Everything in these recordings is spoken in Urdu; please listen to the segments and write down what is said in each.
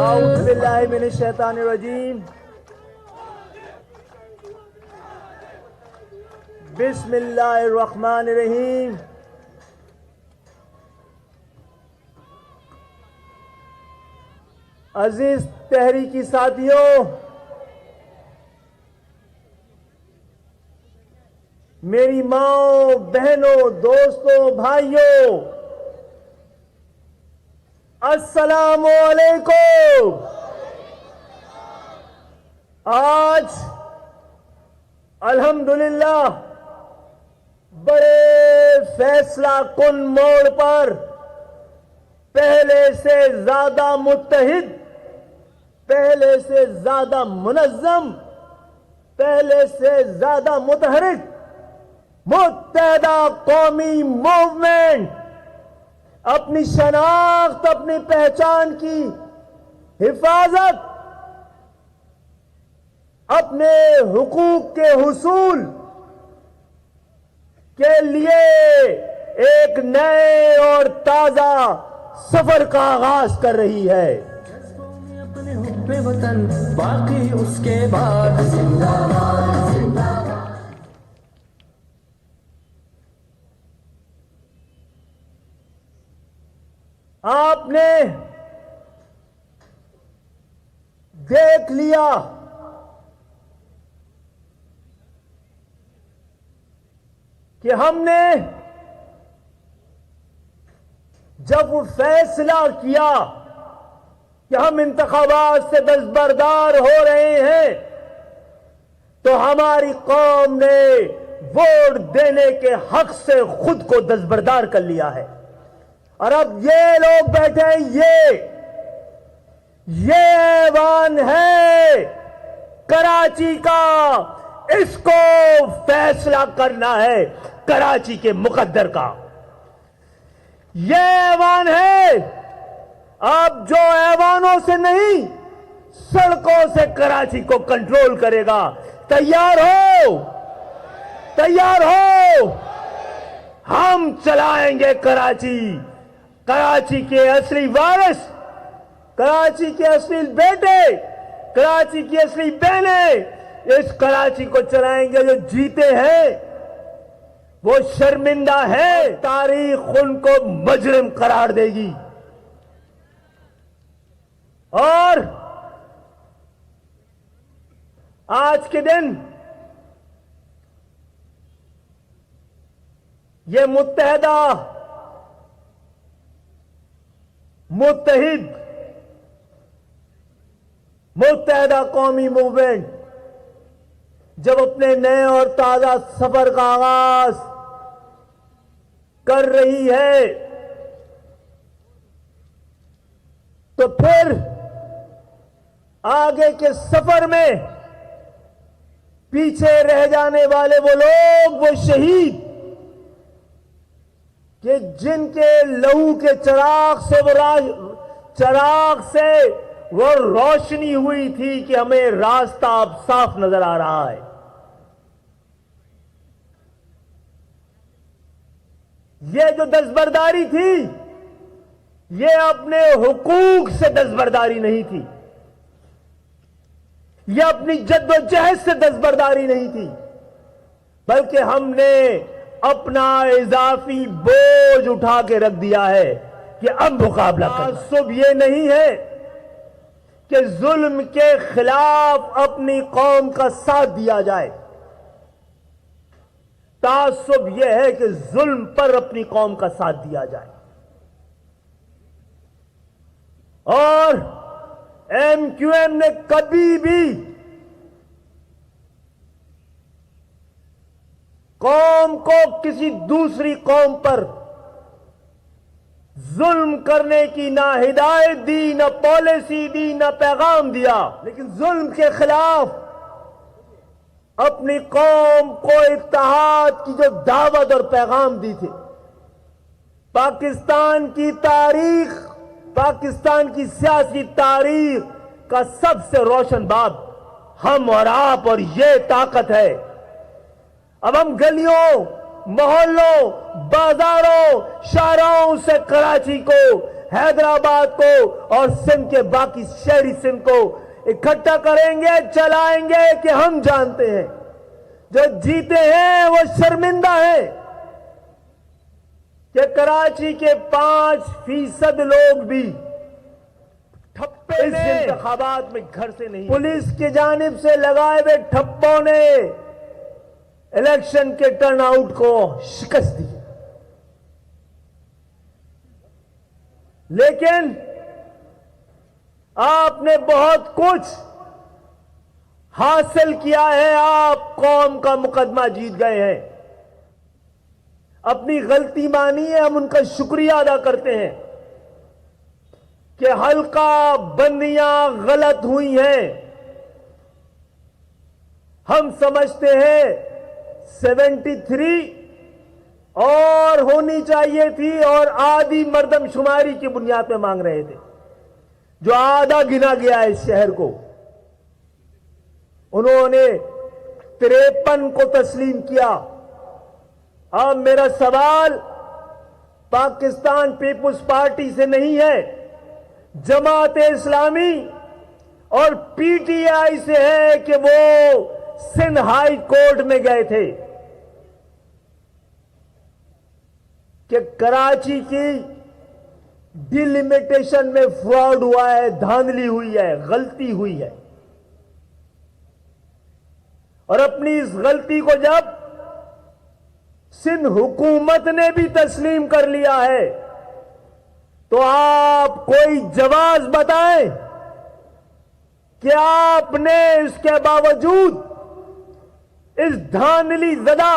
اعوذ باللہ من الشیطان الرجیم بسم اللہ الرحمن الرحیم عزیز تحریکی ساتھیوں، میری ماں، بہنوں، دوستوں، بھائیوں، السلام علیکم۔ آج الحمدللہ بڑے فیصلہ کن موڑ پر پہلے سے زیادہ متحد، پہلے سے زیادہ منظم، پہلے سے زیادہ متحرک متحدہ قومی موومنٹ اپنی شناخت، اپنی پہچان کی حفاظت، اپنے حقوق کے حصول کے لیے ایک نئے اور تازہ سفر کا آغاز کر رہی ہے۔ اپنے حب وطن باقی اس کے بعد زندہ باد زندہ باد۔ آپ نے دیکھ لیا کہ ہم نے جب وہ فیصلہ کیا کہ ہم انتخابات سے دستبردار ہو رہے ہیں تو ہماری قوم نے ووٹ دینے کے حق سے خود کو دستبردار کر لیا ہے۔ اور اب یہ لوگ بیٹھے ہیں، یہ ایوان ہے کراچی کا، اس کو فیصلہ کرنا ہے کراچی کے مقدر کا۔ یہ ایوان ہے، اب جو ایوانوں سے نہیں سڑکوں سے کراچی کو کنٹرول کرے گا۔ تیار ہو، تیار ہو، ہم چلائیں گے کراچی۔ کراچی کے اصلی وارث، کراچی کے اصلی بیٹے، کراچی کی اصلی بہنیں اس کراچی کو چلائیں گے۔ جو جیتے ہیں وہ شرمندہ ہے، تاریخ ان کو مجرم قرار دے گی۔ اور آج کے دن یہ متحدہ قومی موومنٹ جب اپنے نئے اور تازہ سفر کا آغاز کر رہی ہے تو پھر آگے کے سفر میں پیچھے رہ جانے والے وہ لوگ، وہ شہید کہ جن کے لہو کے چراغ سے وہ روشنی ہوئی تھی کہ ہمیں راستہ اب صاف نظر آ رہا ہے۔ یہ جو دستبرداری تھی، یہ اپنے حقوق سے دستبرداری نہیں تھی، یہ اپنی جد و جہد سے دستبرداری نہیں تھی، بلکہ ہم نے اپنا اضافی بوجھ اٹھا کے رکھ دیا ہے کہ اب مقابلہ کرنا۔ تعصب یہ نہیں ہے کہ ظلم کے خلاف اپنی قوم کا ساتھ دیا جائے، تعصب یہ ہے کہ ظلم پر اپنی قوم کا ساتھ دیا جائے۔ اور ایم کیو ایم نے کبھی بھی قوم کو کسی دوسری قوم پر ظلم کرنے کی نہ ہدایت دی، نہ پالیسی دی، نہ پیغام دیا، لیکن ظلم کے خلاف اپنی قوم کو اتحاد کی جو دعوت اور پیغام دی تھی۔ پاکستان کی تاریخ، پاکستان کی سیاسی تاریخ کا سب سے روشن باب ہم اور آپ، اور یہ طاقت ہے۔ اب ہم گلیوں، محلوں، بازاروں، شاہراہوں سے کراچی کو حیدرآباد کو اور سندھ کے باقی شہری سندھ کو اکٹھا کریں گے، چلائیں گے کہ ہم جانتے ہیں جو جیتے ہیں وہ شرمندہ ہیں کہ کراچی کے 5% لوگ بھی ٹھپے اس انتخابات میں گھر سے نہیں، پولیس کی جانب سے لگائے ہوئے ٹھپوں نے الیکشن کے ٹرن آؤٹ کو شکست دی، لیکن آپ نے بہت کچھ حاصل کیا ہے، آپ قوم کا مقدمہ جیت گئے ہیں، اپنی غلطی مانی ہے، ہم ان کا شکریہ ادا کرتے ہیں کہ حلقہ بندیاں غلط ہوئی ہیں، ہم سمجھتے ہیں 73 اور ہونی چاہیے تھی اور آدھی مردم شماری کی بنیاد پہ مانگ رہے تھے، جو آدھا گنا گیا ہے اس شہر کو، انہوں نے 53 کو تسلیم کیا۔ اب میرا سوال پاکستان پیپلز پارٹی سے نہیں ہے، جماعت اسلامی اور پی ٹی آئی سے ہے کہ وہ سندھ ہائی کورٹ میں گئے تھے کہ کراچی کی ڈیلیمیٹیشن میں فراڈ ہوا ہے، دھاندلی ہوئی ہے، غلطی ہوئی ہے، اور اپنی اس غلطی کو جب سندھ حکومت نے بھی تسلیم کر لیا ہے تو آپ کوئی جواز بتائیں کہ آپ نے اس کے باوجود اس دھاندلی زدہ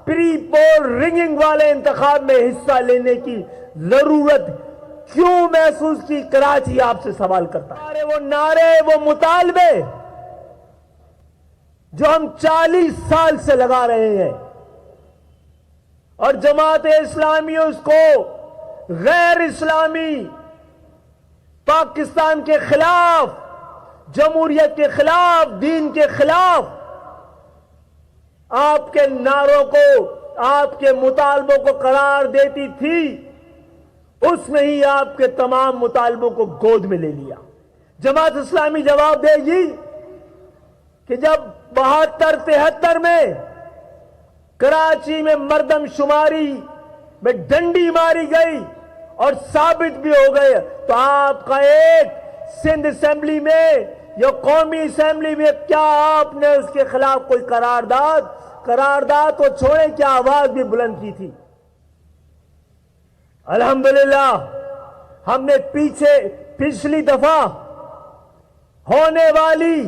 پری پول رنگنگ والے انتخاب میں حصہ لینے کی ضرورت کیوں محسوس کی؟ کراچی آپ سے سوال کرتا ہے۔ وہ نعرے، وہ مطالبے جو ہم 40 سال سے لگا رہے ہیں اور جماعت اسلامی اس کو غیر اسلامی پاکستان کے خلاف، جمہوریت کے خلاف، دین کے خلاف آپ کے نعروں کو، آپ کے مطالبوں کو قرار دیتی تھی، اس نے ہی آپ کے تمام مطالبوں کو گود میں لے لیا۔ جماعت اسلامی جواب دے گی کہ جب 72-73 میں کراچی میں مردم شماری میں ڈنڈی ماری گئی اور ثابت بھی ہو گئے تو آپ کا ایک سندھ اسمبلی میں یا قومی اسمبلی میں کیا آپ نے اس کے خلاف کوئی قرارداد تو چھوڑے، کیا آواز بھی بلند کی تھی؟ الحمدللہ ہم نے پچھلی دفعہ ہونے والی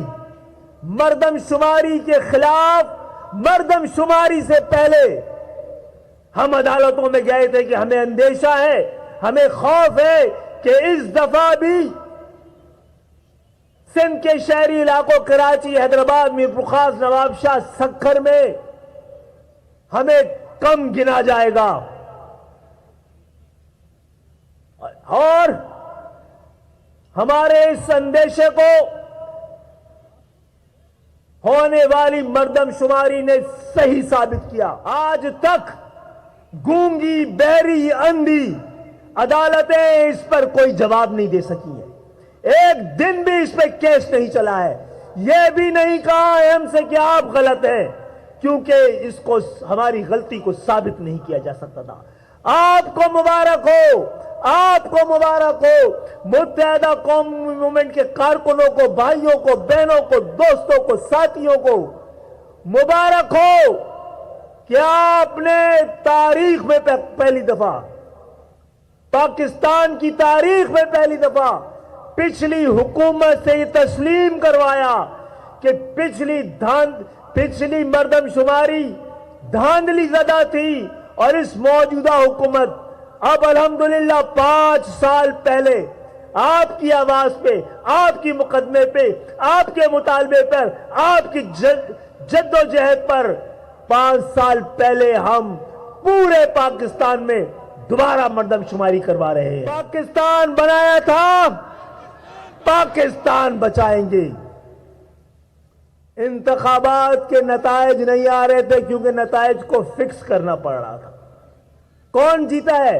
مردم شماری کے خلاف، مردم شماری سے پہلے ہم عدالتوں میں گئے تھے کہ ہمیں اندیشہ ہے، ہمیں خوف ہے کہ اس دفعہ بھی سندھ کے شہری علاقوں کراچی، حیدرآباد، میرپور خاص، نواب شاہ، سکھر میں ہمیں کم گنا جائے گا، اور ہمارے اس اندیشے کو ہونے والی مردم شماری نے صحیح ثابت کیا۔ آج تک گونگی، بہری، اندھی عدالتیں اس پر کوئی جواب نہیں دے سکی ہیں، ایک دن بھی اس پہ کیس نہیں چلا ہے، یہ بھی نہیں کہا ہے ہم سے کہ آپ غلط ہیں، کیونکہ اس کو، ہماری غلطی کو ثابت نہیں کیا جا سکتا تھا۔ آپ کو مبارک ہو، آپ کو مبارک ہو، متحدہ قومی موومنٹ کے کارکنوں کو، بھائیوں کو، بہنوں کو، دوستوں کو، ساتھیوں کو مبارک ہو کہ آپ نے تاریخ میں پہلی دفعہ، پاکستان کی تاریخ میں پہلی دفعہ پچھلی حکومت سے یہ تسلیم کروایا کہ پچھلی مردم شماری دھاندلی زدہ تھی، اور اس موجودہ حکومت اب الحمدللہ 5 سال پہلے آپ کی آواز پہ، آپ کی مقدمے پہ، آپ کے مطالبے پر، آپ کی جد و جہد پر 5 سال پہلے ہم پورے پاکستان میں دوبارہ مردم شماری کروا رہے ہیں۔ پاکستان بنایا تھا، پاکستان بچائیں گے۔ انتخابات کے نتائج نہیں آ رہے تھے کیونکہ نتائج کو فکس کرنا پڑ رہا تھا۔ کون جیتا ہے؟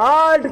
8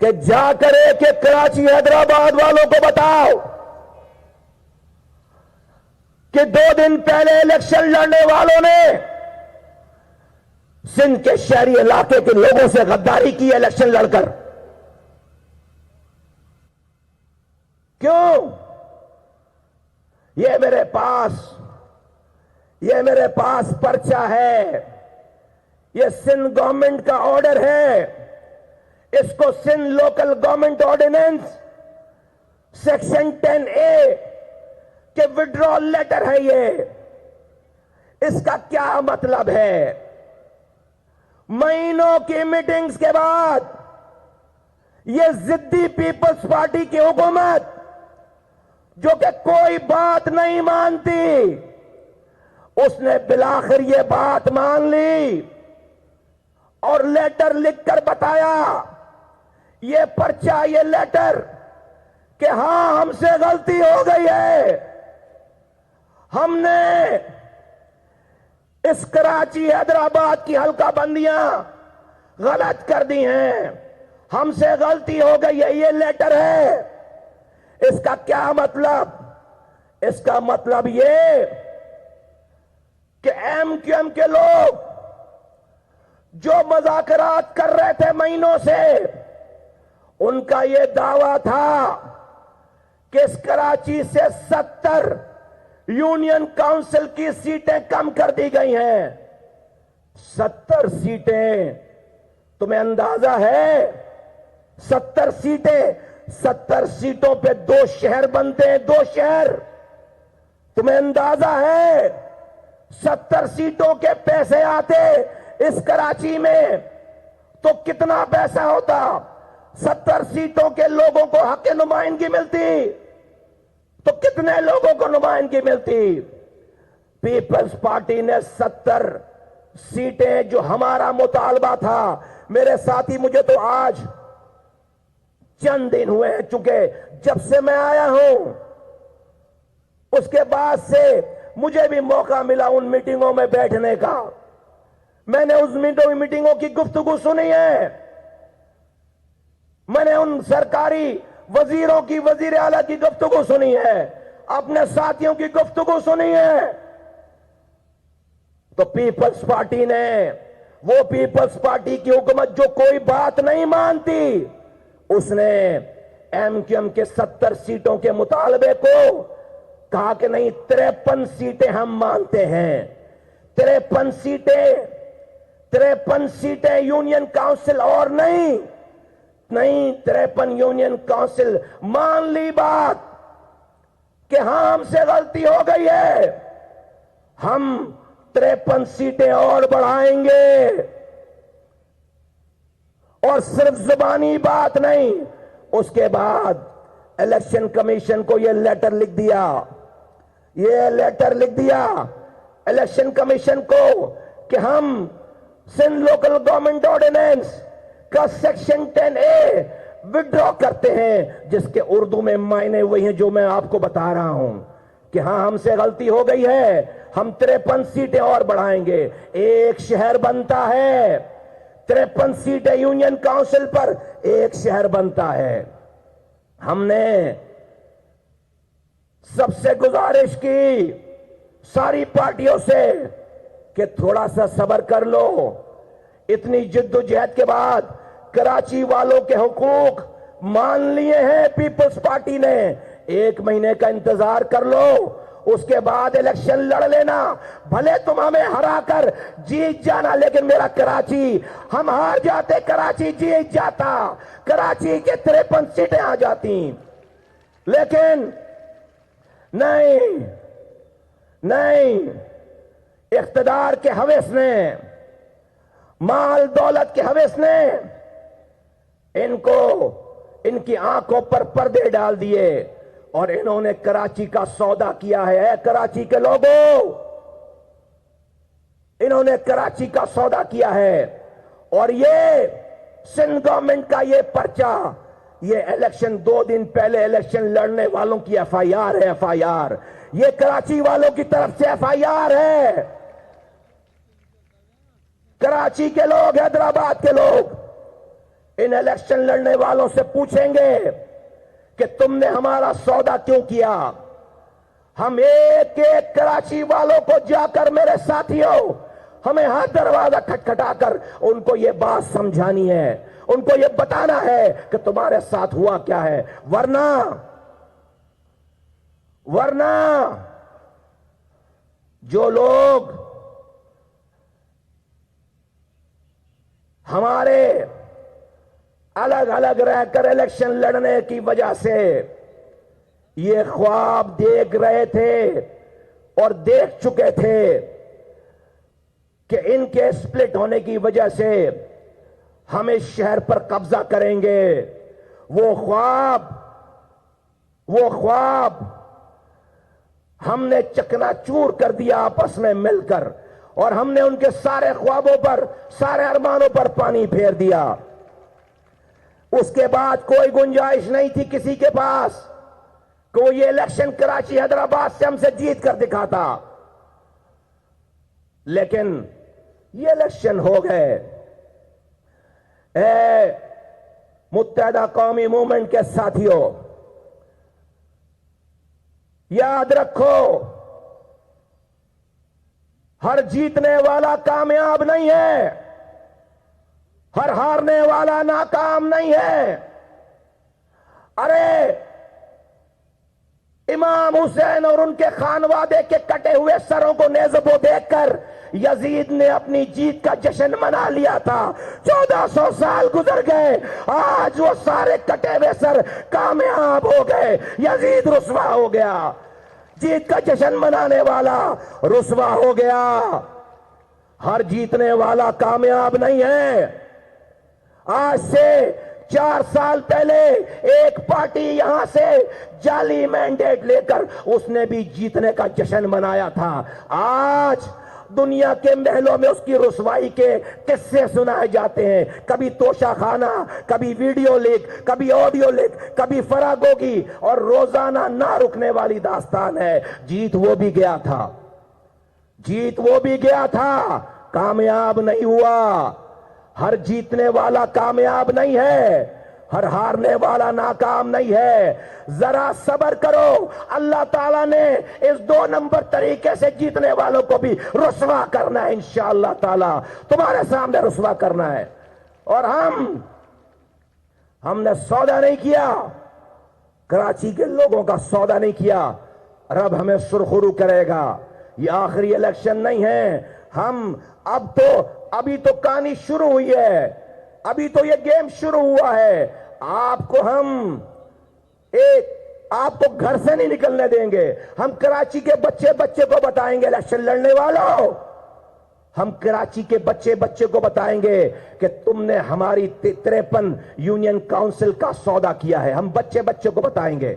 کہ جا کرے کہ کراچی حیدرآباد والوں کو بتاؤ کہ 2 دن پہلے الیکشن لڑنے والوں نے سندھ کے شہری علاقے کے لوگوں سے غداری کی الیکشن لڑ کر. کیوں؟ یہ میرے پاس پرچہ ہے، یہ سندھ گورنمنٹ کا آرڈر ہے، اس کو Sindh local government ordinance section 10A کہ وڈرال لیٹر ہے یہ. اس کا کیا مطلب ہے؟ مہینوں کی میٹنگز کے بعد یہ ضدی پیپلز پارٹی کی حکومت جو کہ کوئی بات نہیں مانتی، اس نے بالآخر یہ بات مان لی اور لیٹر لکھ کر بتایا، یہ پرچہ، یہ لیٹر کہ ہاں ہم سے غلطی ہو گئی ہے، ہم نے اس کراچی حیدرآباد کی حلقہ بندیاں غلط کر دی ہیں، ہم سے غلطی ہو گئی ہے، یہ لیٹر ہے. اس کا کیا مطلب؟ اس کا مطلب یہ کہ MQM کے لوگ جو مذاکرات کر رہے تھے مہینوں سے، ان کا یہ دعویٰ تھا کہ اس کراچی سے 70 یونین کاؤنسل کی سیٹیں کم کر دی گئی ہیں. 70 سیٹیں، تمہیں اندازہ ہے؟ 70 سیٹیں، 70 سیٹوں پہ 2 شہر بنتے ہیں، 2 شہر. تمہیں اندازہ ہے 70 سیٹوں کے پیسے آتے اس کراچی میں تو کتنا پیسہ ہوتا؟ 70 سیٹوں کے لوگوں کو حق نمائندگی ملتی تو کتنے لوگوں کو نمائندگی ملتی؟ پیپلز پارٹی نے 70 سیٹیں جو ہمارا مطالبہ تھا، میرے ساتھی، مجھے تو آج چند دن ہوئے ہیں چونکہ جب سے میں آیا ہوں، اس کے بعد سے مجھے بھی موقع ملا ان میٹنگوں میں بیٹھنے کا. میں نے اس میٹنگوں کی گفتگو سنی ہے، میں نے ان سرکاری وزیروں کی، وزیر اعلیٰ کی گفتگو سنی ہے، اپنے ساتھیوں کی گفتگو سنی ہے. تو پیپلز پارٹی نے، وہ پیپلز پارٹی کی حکومت جو کوئی بات نہیں مانتی، اس نے MQM کے 70 سیٹوں کے مطالبے کو کہا کہ نہیں، 53 سیٹیں ہم مانتے ہیں. 53 سیٹیں یونین کاؤنسل، اور نہیں 53 یونین کاؤنسل مان لی بات کہ ہاں ہم سے غلطی ہو گئی ہے، ہم 53 سیٹیں اور بڑھائیں گے. اور صرف زبانی بات نہیں، اس کے بعد الیکشن کمیشن کو یہ لیٹر لکھ دیا الیکشن کمیشن کو کہ ہم سندھ لوکل گورنمنٹ آرڈیننس کا سیکشن 10A وڈرا کرتے ہیں، جس کے اردو میں معنی وہی ہیں جو میں آپ کو بتا رہا ہوں کہ ہاں ہم سے غلطی ہو گئی ہے، ہم 53 سیٹیں اور بڑھائیں گے. 1 شہر بنتا ہے، 53 سیٹیں یونین کاؤنسل پر 1 شہر بنتا ہے. ہم نے سب سے گزارش کی، ساری پارٹیوں سے، کہ تھوڑا سا صبر کر لو. اتنی جد و جہد کے بعد کراچی والوں کے حقوق مان لیے ہیں پیپلز پارٹی نے. 1 مہینے کا انتظار کر لو، اس کے بعد الیکشن لڑ لینا. بھلے تم ہمیں ہرا کر جیت جانا، لیکن میرا کراچی، ہم ہار جاتے کراچی جیت جاتا، کراچی کے 53 سیٹیں آ جاتی. لیکن نہیں، اقتدار کے ہوس نے، مال دولت کے ہوس نے ان کی آنکھوں پر پردے ڈال دیے اور انہوں نے کراچی کا سودا کیا ہے. اے کراچی کے لوگوں، انہوں نے کراچی کا سودا کیا ہے. اور یہ سندھ گورنمنٹ کا یہ پرچہ، یہ الیکشن 2 دن پہلے الیکشن لڑنے والوں کی FIR ہے. FIR یہ کراچی والوں کی طرف سے FIR ہے. کراچی کے لوگ، حیدرآباد کے لوگ ان الیکشن لڑنے والوں سے پوچھیں گے کہ تم نے ہمارا سودا کیوں کیا. ہم ایک ایک کراچی والوں کو جا کر میرے ساتھیوں ہمیں ہر دروازہ کھٹکھٹا کر ان کو یہ بات سمجھانی ہے, ان کو یہ بتانا ہے کہ تمہارے ساتھ ہوا کیا ہے. ورنہ جو لوگ ہمارے الگ الگ رہ کر الیکشن لڑنے کی وجہ سے یہ خواب دیکھ رہے تھے اور دیکھ چکے تھے کہ ان کے سپلٹ ہونے کی وجہ سے ہم اس شہر پر قبضہ کریں گے, وہ خواب ہم نے چکنا چور کر دیا آپس میں مل کر, اور ہم نے ان کے سارے خوابوں پر, سارے ارمانوں پر پانی پھیر دیا. اس کے بعد کوئی گنجائش نہیں تھی کسی کے پاس کہ وہ یہ الیکشن کراچی حیدرآباد سے ہم سے جیت کر دکھاتا. لیکن یہ الیکشن ہو گئے. اے متحدہ قومی موومنٹ کے ساتھیوں, یاد رکھو, ہر جیتنے والا کامیاب نہیں ہے, ہر ہارنے والا ناکام نہیں ہے. ارے امام حسین اور ان کے خانوادے کے کٹے ہوئے سروں کو نیزبوں دیکھ کر یزید نے اپنی جیت کا جشن منا لیا تھا. 1400 سال گزر گئے, آج وہ سارے کٹے ہوئے سر کامیاب ہو گئے, یزید رسوا ہو گیا, جیت کا جشن منانے والا رسوا ہو گیا. ہر جیتنے والا کامیاب نہیں ہے. آج سے 4 سال پہلے ایک پارٹی یہاں سے جعلی مینڈیٹ لے کر اس نے بھی جیتنے کا جشن منایا تھا. آج دنیا کے محلوں میں اس کی رسوائی کے قصے سنائے جاتے ہیں, کبھی توشہ خانہ, کبھی ویڈیو لیک, کبھی آڈیو لیک, کبھی فراگوگی, اور روزانہ نہ رکنے والی داستان ہے. جیت وہ بھی گیا تھا, کامیاب نہیں ہوا. ہر جیتنے والا کامیاب نہیں ہے, ہر ہارنے والا ناکام نہیں ہے. ذرا صبر کرو, اللہ تعالیٰ نے اس 2 نمبر طریقے سے جیتنے والوں کو بھی رسوا کرنا ہے انشاءاللہ تعالیٰ, تمہارے سامنے رسوا کرنا ہے. اور ہم نے سودا نہیں کیا, کراچی کے لوگوں کا سودا نہیں کیا. رب ہمیں سرخرو کرے گا. یہ آخری الیکشن نہیں ہے. ہم ابھی تو کہانی شروع ہوئی ہے, ابھی تو یہ گیم شروع ہوا ہے. آپ کو گھر سے نہیں نکلنے دیں گے. ہم کراچی کے بچے کو بتائیں گے, الیکشن لڑنے والوں, ہم کراچی کے بچے کو بتائیں گے کہ تم نے ہماری 53 یونین کاؤنسل کا سودا کیا ہے. ہم بچے کو بتائیں گے,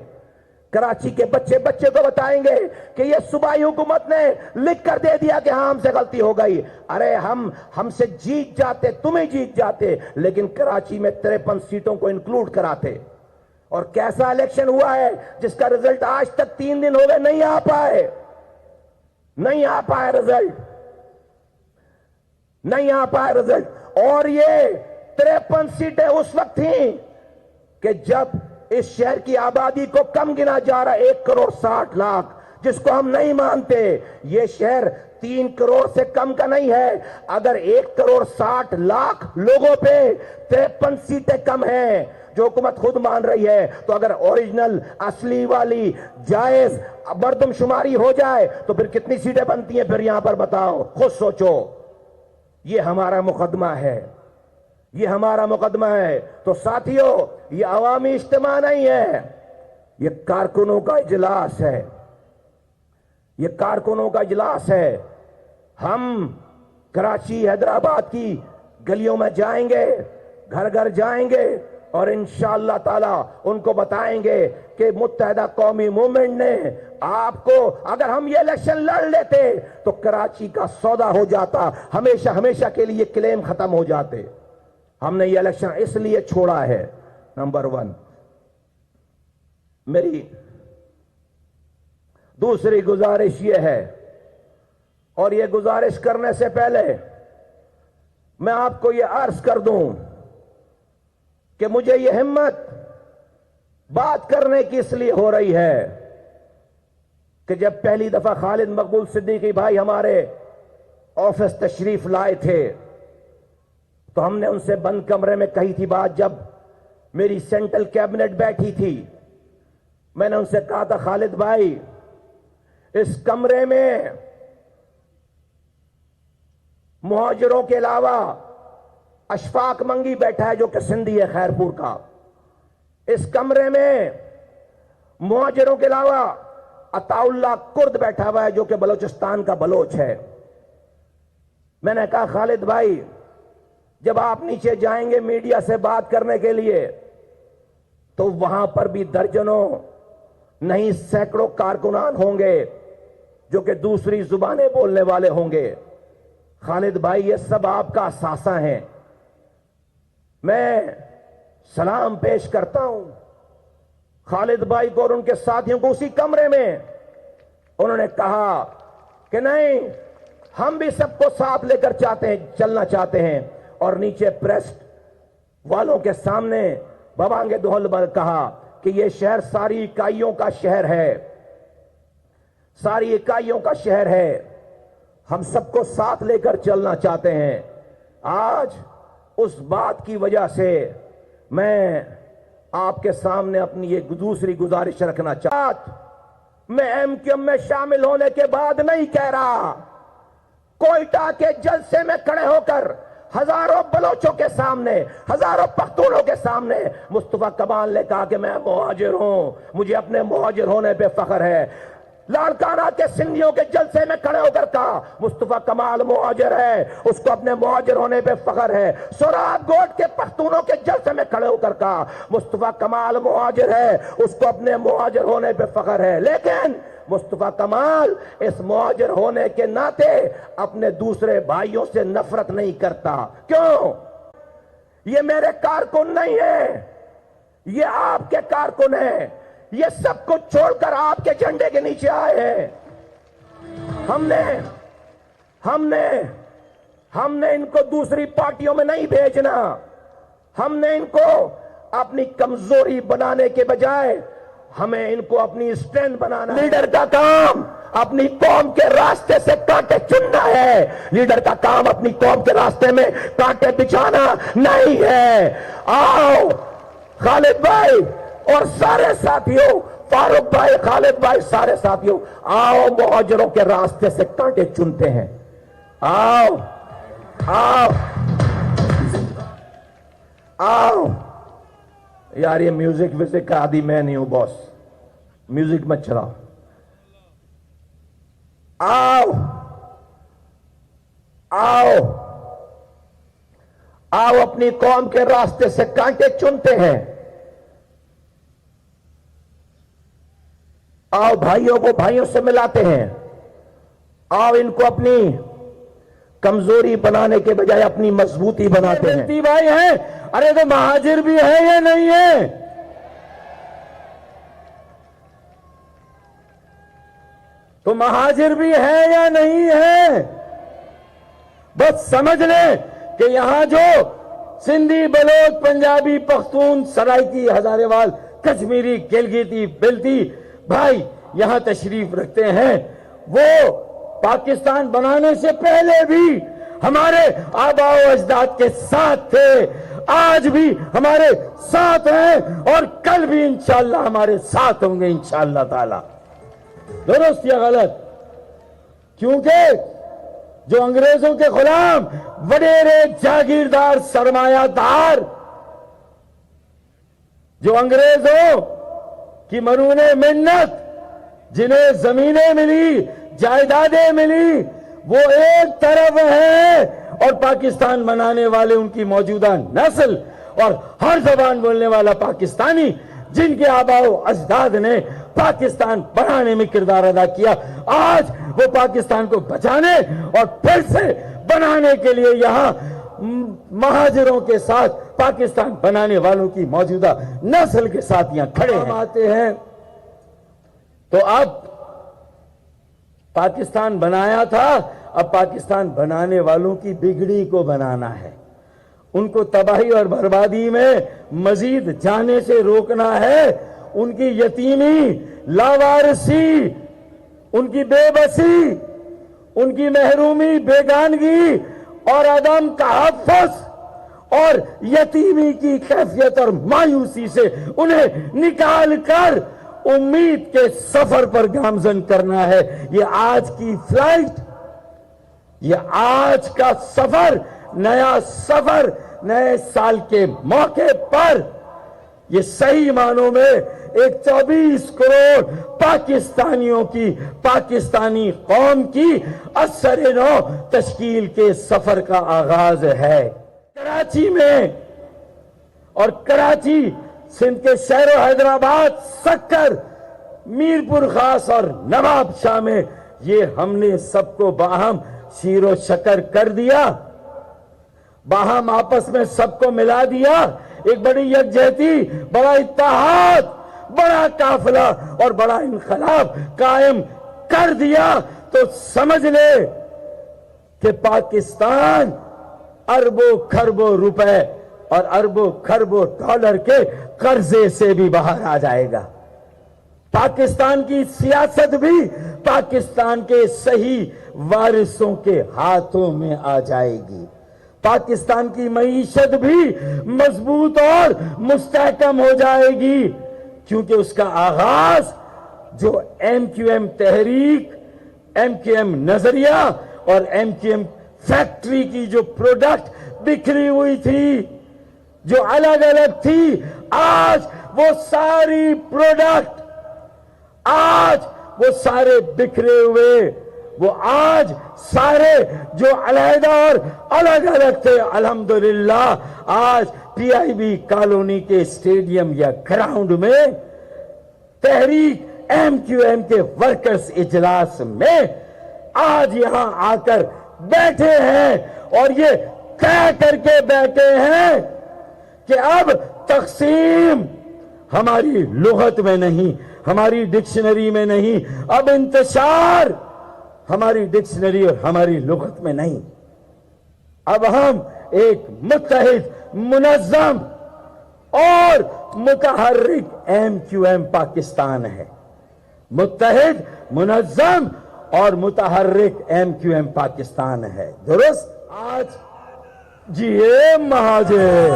کراچی کے بچے کو بتائیں گے کہ یہ صوبائی حکومت نے لکھ کر دے دیا کہ ہاں ہم سے غلطی ہو گئی. ارے ہم سے جیت جاتے, تمہیں جیت جاتے, لیکن کراچی میں 53 سیٹوں کو انکلوڈ کراتے. اور کیسا الیکشن ہوا ہے جس کا رزلٹ آج تک 3 دن ہو گئے نہیں آ پائے رزلٹ. اور یہ 53 سیٹیں اس وقت تھیں کہ جب اس شہر کی آبادی کو کم گنا جا رہا 1 کروڑ 60 لاکھ, جس کو ہم نہیں مانتے. یہ شہر 3 کروڑ سے کم کا نہیں ہے. اگر 1 کروڑ 60 لاکھ لوگوں پہ 53 سیٹیں کم ہیں, جو حکومت خود مان رہی ہے, تو اگر اوریجنل اصلی والی جائز مردم شماری ہو جائے تو پھر کتنی سیٹیں بنتی ہیں؟ پھر یہاں پر بتاؤ, خود سوچو. یہ ہمارا مقدمہ ہے. تو ساتھیوں, یہ عوامی اجتماع نہیں ہے, یہ کارکنوں کا اجلاس ہے. ہم کراچی حیدرآباد کی گلیوں میں جائیں گے, گھر گھر جائیں گے, اور انشاءاللہ تعالی ان کو بتائیں گے کہ متحدہ قومی موومنٹ نے آپ کو, اگر ہم یہ الیکشن لڑ لیتے تو کراچی کا سودا ہو جاتا, ہمیشہ کے لیے کلیم ختم ہو جاتے. ہم نے یہ الیکشن اس لیے چھوڑا ہے. نمبر 1, میری دوسری گزارش یہ ہے, اور یہ گزارش کرنے سے پہلے میں آپ کو یہ عرض کر دوں کہ مجھے یہ ہمت بات کرنے کی اس لیے ہو رہی ہے کہ جب پہلی دفعہ خالد مقبول صدیقی بھائی ہمارے آفس تشریف لائے تھے تو ہم نے ان سے بند کمرے میں کہی تھی بات. جب میری سینٹرل کیبنٹ بیٹھی تھی میں نے ان سے کہا تھا خالد بھائی اس کمرے میں مہاجروں کے علاوہ اشفاق منگی بیٹھا ہے جو کہ سندھی ہے خیرپور کا. اس کمرے میں مہاجروں کے علاوہ عطا اللہ کرد بیٹھا ہوا ہے جو کہ بلوچستان کا بلوچ ہے. میں نے کہا خالد بھائی جب آپ نیچے جائیں گے میڈیا سے بات کرنے کے لیے تو وہاں پر بھی درجنوں نہیں سینکڑوں کارکنان ہوں گے جو کہ دوسری زبانیں بولنے والے ہوں گے. خالد بھائی یہ سب آپ کا اثاثہ ہیں. میں سلام پیش کرتا ہوں خالد بھائی کو اور ان کے ساتھیوں کو. اسی کمرے میں انہوں نے کہا کہ نہیں ہم بھی سب کو ساتھ لے کر چلنا چاہتے ہیں. اور نیچے پریس والوں کے سامنے بابانگے دوہل پر کہا کہ یہ شہر ساری اکائیوں کا شہر ہے, ساری اکائیوں کا شہر ہے, ہم سب کو ساتھ لے کر چلنا چاہتے ہیں. آج اس بات کی وجہ سے میں آپ کے سامنے اپنی یہ دوسری گزارش رکھنا چاہتا. میں ایم کیو ایم میں شامل ہونے کے بعد نہیں کہہ رہا, کوئٹہ کے جلسے میں کھڑے ہو کر ہزاروں بلوچوں کے سامنے, ہزاروں پختونوں کے سامنے مصطفیٰ کمال نے کہا کہ میں مہاجر ہوں, مجھے اپنے مہاجر ہونے پہ فخر ہے. لاڑکانہ کے سندھیوں کے جلسے میں کھڑے ہو کر کہا مصطفیٰ کمال مہاجر ہے, اس کو اپنے مہاجر ہونے پہ فخر ہے. سوراب گوٹ کے پختونوں کے جلسے میں کھڑے ہو کر کہا مصطفیٰ کمال مہاجر ہے, اس کو اپنے مہاجر ہونے پہ فخر ہے. لیکن مصطفیٰ کمال اس مہاجر ہونے کے ناطے اپنے دوسرے بھائیوں سے نفرت نہیں کرتا. کیوں؟ یہ میرے کارکن نہیں ہیں, یہ آپ کے کارکن ہیں. یہ سب کچھ چھوڑ کر آپ کے جھنڈے کے نیچے آئے ہیں. ہم نے ان کو دوسری پارٹیوں میں نہیں بھیجنا. ہم نے ان کو اپنی کمزوری بنانے کے بجائے ہمیں ان کو اپنی اسٹرینتھ بنانا. لیڈر کا کام اپنی قوم کے راستے سے کانٹے چننا ہے, لیڈر کا کام اپنی قوم کے راستے میں کانٹے بچھانا نہیں ہے. آؤ خالد بھائی اور سارے ساتھیوں, فاروق بھائی, خالد بھائی, سارے ساتھیوں, آؤ مہاجروں کے راستے سے کانٹے چنتے ہیں. آؤ آؤ آؤ. یار یہ میوزک وزک کا عادی میں نہیں ہوں باس, میوزک مت چلاؤ. آؤ آؤ آؤ اپنی قوم کے راستے سے کانٹے چنتے ہیں. آؤ بھائیوں کو بھائیوں سے ملاتے ہیں. آؤ ان کو اپنی کمزوری بنانے کے بجائے اپنی مضبوطی بناتے ہیں. بھائی ہیں, ارے تو مہاجر بھی ہے یا نہیں ہے؟ تو مہاجر بھی ہے یا نہیں ہے؟ بس سمجھ لیں کہ یہاں جو سندھی, بلوچ, پنجابی, پختون, سرائکی, ہزارے وال, کشمیری, گلگیتی, بلتی بھائی یہاں تشریف رکھتے ہیں, وہ پاکستان بنانے سے پہلے بھی ہمارے آباء و اجداد کے ساتھ تھے, آج بھی ہمارے ساتھ ہیں اور کل بھی انشاءاللہ ہمارے ساتھ ہوں گے انشاءاللہ تعالی. درست یا غلط؟ کیونکہ جو انگریزوں کے غلام, وڈیرے, جاگیردار, سرمایہ دار, جو انگریزوں کی مرہون منت, جنہیں زمینیں ملی, جائیدادیں ملی, وہ ایک طرف ہیں, اور پاکستان بنانے والے ان کی موجودہ نسل اور ہر زبان بولنے والا پاکستانی جن کے آباء و اجداد نے پاکستان بنانے میں کردار ادا کیا, آج وہ پاکستان کو بچانے اور پھر سے بنانے کے لیے یہاں مہاجروں کے ساتھ پاکستان بنانے والوں کی موجودہ نسل کے ساتھ یہاں کھڑے آتے ہیں. تو اب پاکستان بنایا تھا, اب پاکستان بنانے والوں کی بگڑی کو بنانا ہے. ان کو تباہی اور بربادی میں مزید جانے سے روکنا ہے. ان کی یتیمی، لاوارسی، ان کی بے بسی، ان کی محرومی، بیگانگی اور عدم تحفظ اور یتیمی کی کیفیت اور مایوسی سے انہیں نکال کر امید کے سفر پر گامزن کرنا ہے. یہ آج کی فلائٹ، یہ آج کا سفر، نیا سفر، نئے سال کے موقع پر یہ صحیح معنوں میں ایک 24 کروڑ پاکستانیوں کی، پاکستانی قوم کی اثر نو تشکیل کے سفر کا آغاز ہے. کراچی میں اور کراچی، سندھ کے شہر و حیدرآباد، سکر، میرپور خاص اور نواب شاہ میں یہ ہم نے سب کو باہم شیر و شکر کر دیا، باہم آپس میں سب کو ملا دیا. ایک بڑی یکجہتی، بڑا اتحاد، بڑا قافلہ اور بڑا انقلاب قائم کر دیا تو سمجھ لے کہ پاکستان اربوں کھربوں روپے اور اربوں کھربوں ڈالر کے قرضے سے بھی باہر آ جائے گا. پاکستان کی سیاست بھی پاکستان کے صحیح وارثوں کے ہاتھوں میں آ جائے گی. پاکستان کی معیشت بھی مضبوط اور مستحکم ہو جائے گی، کیونکہ اس کا آغاز جو ایم کیو ایم تحریک، ایم کیو ایم نظریہ اور ایم کیو ایم فیکٹری کی جو پروڈکٹ بکھری ہوئی تھی، جو الگ الگ تھی، آج وہ ساری پروڈکٹ، آج وہ سارے بکھرے ہوئے، وہ آج سارے جو علیحدہ اور الگ الگ تھے، الحمدللہ آج پی آئی بی کالونی کے اسٹیڈیم یا گراؤنڈ میں تحریک ایم کیو ایم کے ورکرز اجلاس میں آج یہاں آ کر بیٹھے ہیں اور یہ طے کر کے بیٹھے ہیں کہ اب تقسیم ہماری لغت میں نہیں، ہماری ڈکشنری میں نہیں، اب انتشار ہماری ڈکشنری اور ہماری لغت میں نہیں. اب ہم ایک متحد، منظم اور متحرک ایم کیو ایم پاکستان ہے. متحد، منظم اور متحرک ایم کیو ایم پاکستان ہے. درست؟ آج جی مہاجر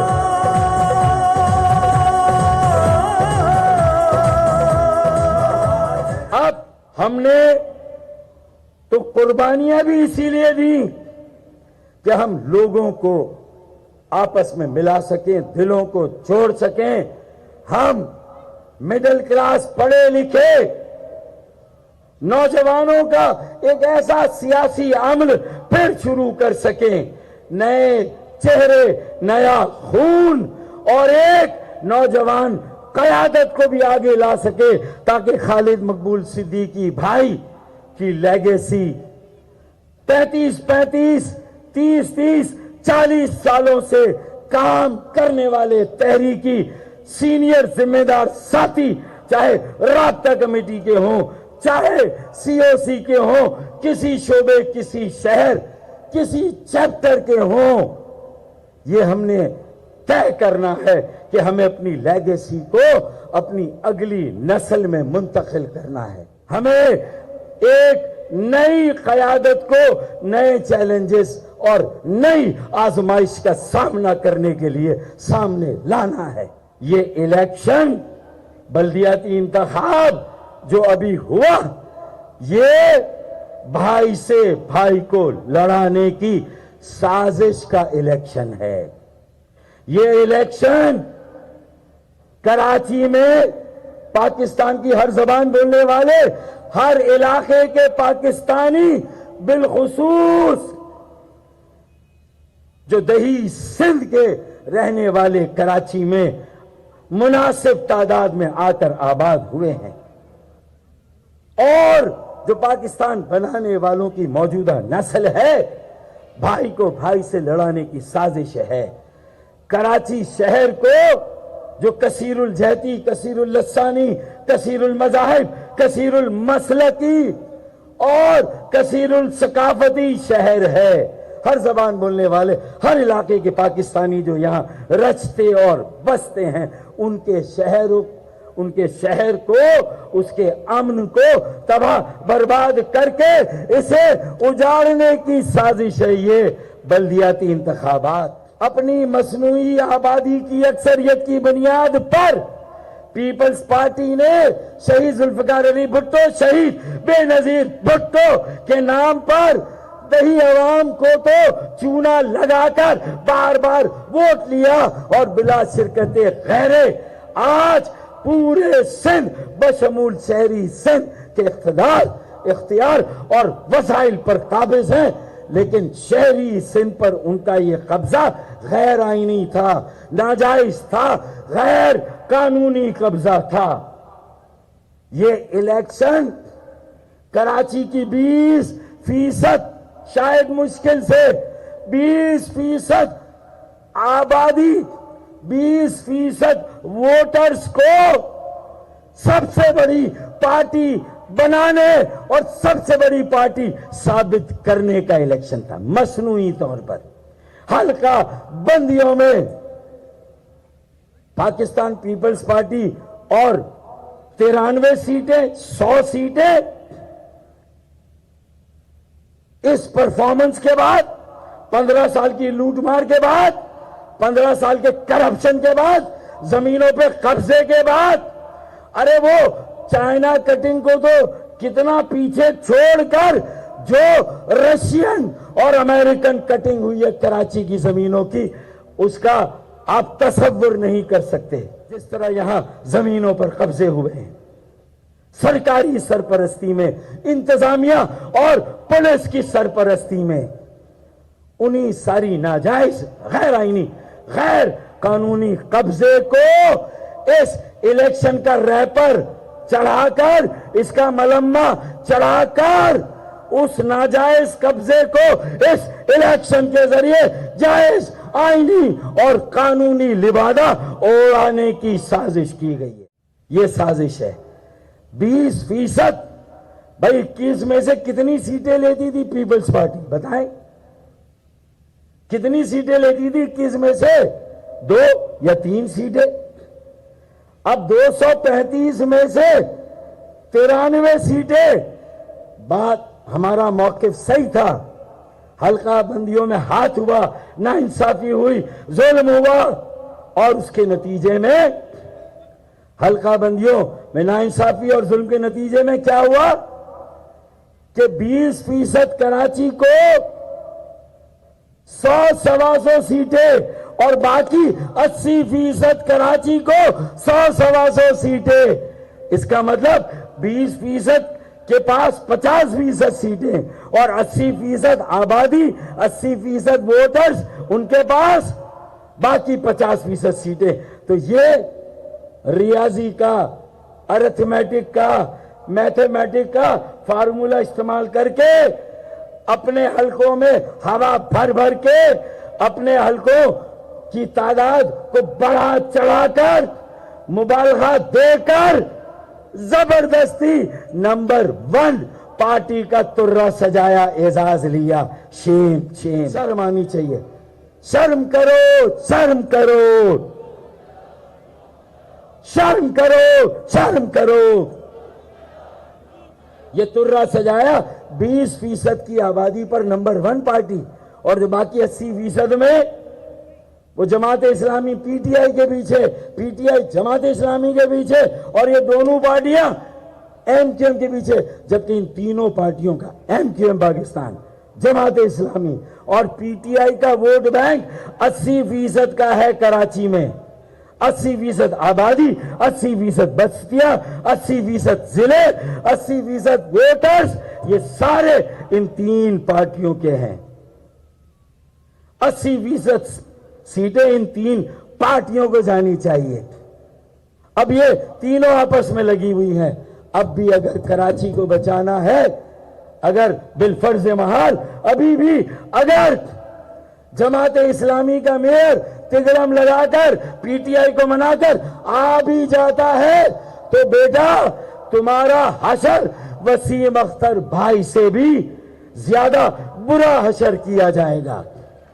اب ہم نے تو قربانیاں بھی اسی لیے دی کہ ہم لوگوں کو آپس میں ملا سکیں، دلوں کو جوڑ سکیں. ہم مڈل کلاس پڑھے لکھے نوجوانوں کا ایک ایسا سیاسی عمل پھر شروع کر سکیں، نئے چہرے، نیا خون اور ایک نوجوان قیادت کو بھی آگے لا سکے، تاکہ خالد مقبول صدیقی بھائی کی لیگیسی 35 30 40 سالوں سے کام کرنے والے تحریکی سینئر ذمہ دار ساتھی، چاہے رابطہ کمیٹی کے ہوں، چاہے سی او سی کے ہوں، کسی شعبے، کسی شہر، کسی چیپٹر کے ہوں، یہ ہم نے طے کرنا ہے کہ ہمیں اپنی لیگیسی کو اپنی اگلی نسل میں منتقل کرنا ہے. ہمیں ایک نئی قیادت کو نئے چیلنجز اور نئی آزمائش کا سامنا کرنے کے لیے سامنے لانا ہے. یہ الیکشن، بلدیاتی انتخاب جو ابھی ہوا، یہ بھائی سے بھائی کو لڑانے کی سازش کا الیکشن ہے. یہ الیکشن کراچی میں پاکستان کی ہر زبان بولنے والے، ہر علاقے کے پاکستانی، بالخصوص جو دیہی سندھ کے رہنے والے کراچی میں مناسب تعداد میں آ کر آباد ہوئے ہیں، اور جو پاکستان بنانے والوں کی موجودہ نسل ہے، بھائی کو بھائی سے لڑانے کی سازش ہے. کراچی شہر کو جو کثیر الجہتی، کثیر اللسانی، کثیر المذاہب، کثیر المسلکی اور کثیر الثقافتی شہر ہے، ہر زبان بولنے والے، ہر علاقے کے پاکستانی جو یہاں رچتے اور بستے ہیں، ان کے شہر کو، اس کے امن کو تباہ برباد کر کے اسے اجاڑنے کی سازش ہے یہ بلدیاتی انتخابات۔ اپنی مصنوعی آبادی کی اکثریت کی بنیاد پر پیپلز پارٹی نے شہید ذوالفقار علی بھٹو، شہید بے نظیر بھٹو کے نام پر دیہی عوام کو تو چونا لگا کر بار بار ووٹ لیا، اور بلا شرکت غیرے آج پورے سندھ بشمول شہری سندھ کے اختیار اور وسائل پر قابض ہیں، لیکن شہری سندھ پر ان کا یہ قبضہ غیر آئینی تھا، ناجائز تھا، غیر قانونی قبضہ تھا۔ یہ الیکشن کراچی کی 20% شاید مشکل سے 20% آبادی، 20% ووٹرز کو سب سے بڑی پارٹی بنانے اور سب سے بڑی پارٹی ثابت کرنے کا الیکشن تھا۔ مصنوعی طور پر حلقہ بندیوں میں پاکستان پیپلز پارٹی اور 93 سیٹیں، 100 سیٹیں، اس پرفارمنس کے بعد، 15 سال کی لوٹ مار کے بعد، 15 سال کے کرپشن کے بعد، زمینوں پہ قبضے کے بعد، ارے وہ چائنا کٹنگ کو تو کتنا پیچھے چھوڑ کر جو رشین اور امریکن کٹنگ ہوئی ہے کراچی کی زمینوں کی، اس کا آپ تصور نہیں کر سکتے۔ جس طرح یہاں زمینوں پر قبضے ہوئے ہیں، سرکاری سرپرستی میں، انتظامیہ اور پولیس کی سرپرستی میں، انہی ساری ناجائز، غیر آئینی، غیر قانونی قبضے کو اس الیکشن کا ریپر چڑھا کر، اس کا ملمہ چڑھا کر، اس ناجائز قبضے کو اس الیکشن کے ذریعے جائز، آئینی اور قانونی لبادہ اوڑانے کی سازش کی گئی ہے۔ یہ سازش ہے۔ 20%، بھائی 21 میں سے کتنی سیٹیں لیتی تھی پیپلز پارٹی؟ بتائیں کتنی سیٹیں لیتی تھی 21 میں سے؟ 2 یا 3 سیٹیں۔ اب 235 میں سے 93 سیٹیں۔ بات ہمارا موقف صحیح تھا، حلقہ بندیوں میں ہاتھ ہوا، ناانصافی ہوئی، ظلم ہوا، اور اس کے نتیجے میں حلقہ بندیوں میں ناانصافی اور ظلم کے نتیجے میں کیا ہوا کہ 20% کراچی کو 100-125 سیٹیں اور باقی 80% کراچی کو 100-125 سیٹیں۔ اس کا مطلب 20% کے پاس 50% سیٹیں اور 80% آبادی، 80% ووٹرز، ان کے پاس باقی 50% سیٹیں۔ تو یہ ریاضی کا، ارتھمیٹک کا، میتھمیٹک کا فارمولہ استعمال کر کے اپنے حلقوں میں ہوا بھر بھر کے اپنے حلقوں کی تعداد کو بڑھا چڑھا کر، مبالغہ دے کر، زبردستی نمبر 1 پارٹی کا ترہ سجایا، اعزاز لیا۔ شیم شیم، شرم آنی چاہیے۔ شرم کرو، شرم کرو، شرم کرو، شرم کرو۔ یہ ترہ سجایا 20% کی آبادی پر نمبر 1 پارٹی، اور جو باقی 80% میں وہ Jamaat Islami P T I کے پیچھے، P T I Jamaat Islami کے پیچھے، اور یہ دونوں پارٹیاں ایم کیو ایم کے پیچھے، جبکہ ان تینوں پارٹیوں کا، M Q M Pakistan, Jamaat Islami اور پی ٹی آئی کا ووٹ بینک 80% کا ہے کراچی میں۔ 80% آبادی، 80% بستیاں، 80% ضلع، 80% ووٹرز، یہ سارے ان 3 پارٹیوں کے ہیں۔ 80% سیٹیں ان 3 پارٹیوں کو جانی چاہیے۔ اب یہ تینوں آپس میں لگی ہوئی ہیں۔ اب بھی اگر کراچی کو بچانا ہے، اگر بالفرض محال ابھی بھی اگر جماعت اسلامی کا میئر تگڑم لگا کر پی ٹی آئی کو منا کر آ بھی جاتا ہے، تو بیٹا تمہارا حشر وسیم اختر بھائی سے بھی زیادہ برا حشر کیا جائے گا.